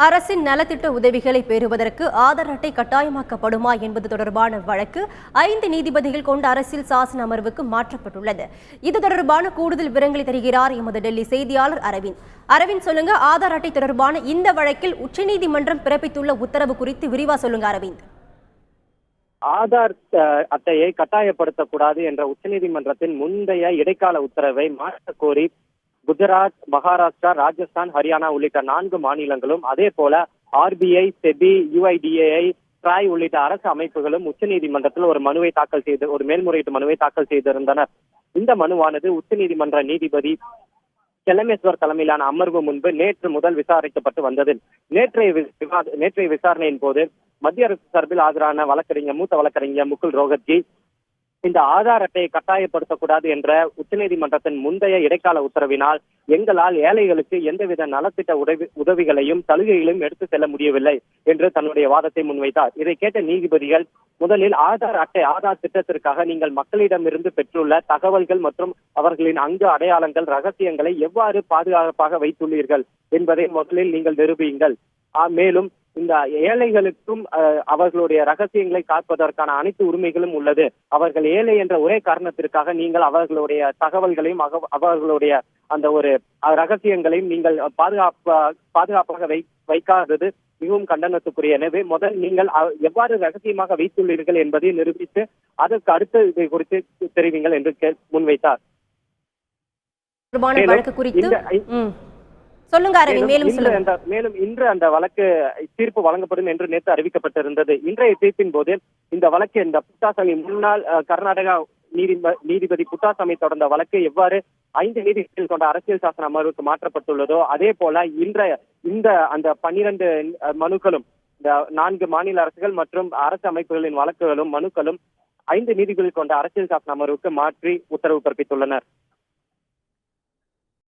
அரசின் நலத்திட்ட உதவிகளை பெறுவதற்கு ஆதார் அட்டை கட்டாயமாக்கப்படுமா என்பது தொடர்பான வழக்கு 5 நீதிபதிகள் கொண்ட அரசியல் சாசன அமர்வுக்கு மாற்றப்பட்டுள்ளது. இது தொடர்பான கூடுதல் விவரங்களை தருகிறார் எமது டெல்லி செய்தியாளர் அரவிந்த். சொல்லுங்க, ஆதார் அட்டை தொடர்பான இந்த வழக்கில் உச்சநீதிமன்றம் பிறப்பித்துள்ள உத்தரவு குறித்து விரிவா சொல்லுங்க அரவிந்த். ஆதார் அட்டையை கட்டாயப்படுத்தக்கூடாது என்ற உச்சநீதிமன்றத்தின் முந்தைய இடைக்கால உத்தரவை மாற்ற கோரி குஜராத், மகாராஷ்டிரா, ராஜஸ்தான், ஹரியானா உள்ளிட்ட 4 மாநிலங்களும் அதே போல RBI, செபி, UIDAI, ட்ராய் உள்ளிட்ட அரசு அமைப்புகளும் உச்சநீதிமன்றத்தில் ஒரு மேல்முறையீட்டு மனுவை தாக்கல் செய்திருந்தனர். இந்த மனுவானது உச்சநீதிமன்ற நீதிபதி செல்லமேஸ்வர் தலைமையிலான அமர்வு முன்பு நேற்று முதல் விசாரிக்கப்பட்டு வந்தது. நேற்றைய விசாரணையின் போது மத்திய அரசு சார்பில் ஆஜரான மூத்த வழக்கறிஞர் முகுல் ரோஹத்கி இந்த ஆதார் அட்டையை கட்டாயப்படுத்தக்கூடாது என்ற உச்சநீதிமன்றத்தின் முந்தைய இடைக்கால உத்தரவினால் எங்களால் ஏழைகளுக்கு எந்தவித நலத்திட்ட உதவிகளையும் சலுகைகளையும் எடுத்து செல்ல முடியவில்லை என்று தன்னுடைய வாதத்தை முன்வைத்தார். இதை கேட்ட நீதிபதிகள், முதலில் ஆதார் திட்டத்திற்காக நீங்கள் மக்களிடமிருந்து பெற்றுள்ள தகவல்கள் மற்றும் அவர்களின் அங்கு அடையாளங்கள், ரகசியங்களை எவ்வாறு பாதுகாப்பாக வைத்துள்ளீர்கள் என்பதை முதலில் நீங்கள் நிரூபியுங்கள். மேலும் இந்த ஏழைகளுக்கும் அவர்களுடைய ரகசியங்களை காப்பதற்கான அனைத்து உரிமைகளும் உள்ளது. அவர்கள் ஏழை என்ற ஒரே காரணத்திற்காக நீங்கள் அவர்களுடைய தகவல்களையும் அவர்களுடைய அந்த ஒரு ரகசியங்களையும் நீங்கள் பாதுகாப்பாக வைக்காதது மிகவும் கண்டனத்துக்குரிய. எனவே முதல் நீங்கள் எவ்வாறு ரகசியமாக வைத்துள்ளீர்கள் என்பதை நிரூபித்து அதற்கு அடுத்து இதை குறித்து தெரிவிங்கள் என்று முன்வைத்தார். மேலும் இன்று அந்த வழக்கு தீர்ப்பு வழங்கப்படும் என்று நேற்று அறிவிக்கப்பட்டிருந்தது. இன்றைய தீர்ப்பின் போது இந்த வழக்கு இந்த புட்டாசாமி முன்னாள் கர்நாடகா நீதிபதி புட்டாசாமி தொடர்ந்த வழக்கு எவ்வாறு 5 நீதிபதிகள் கொண்ட அரசியல் சாசன அமர்வுக்கு மாற்றப்பட்டுள்ளதோ அதே போல அந்த 12 மனுக்களும், இந்த 4 மாநில அரசுகள் மற்றும் அரசு அமைப்புகளின் வழக்குகளும் மனுக்களும் 5 நீதிபதிகள் கொண்ட அரசியல் சாசன அமர்வுக்கு மாற்றி உத்தரவு பிறப்பித்துள்ளனர்.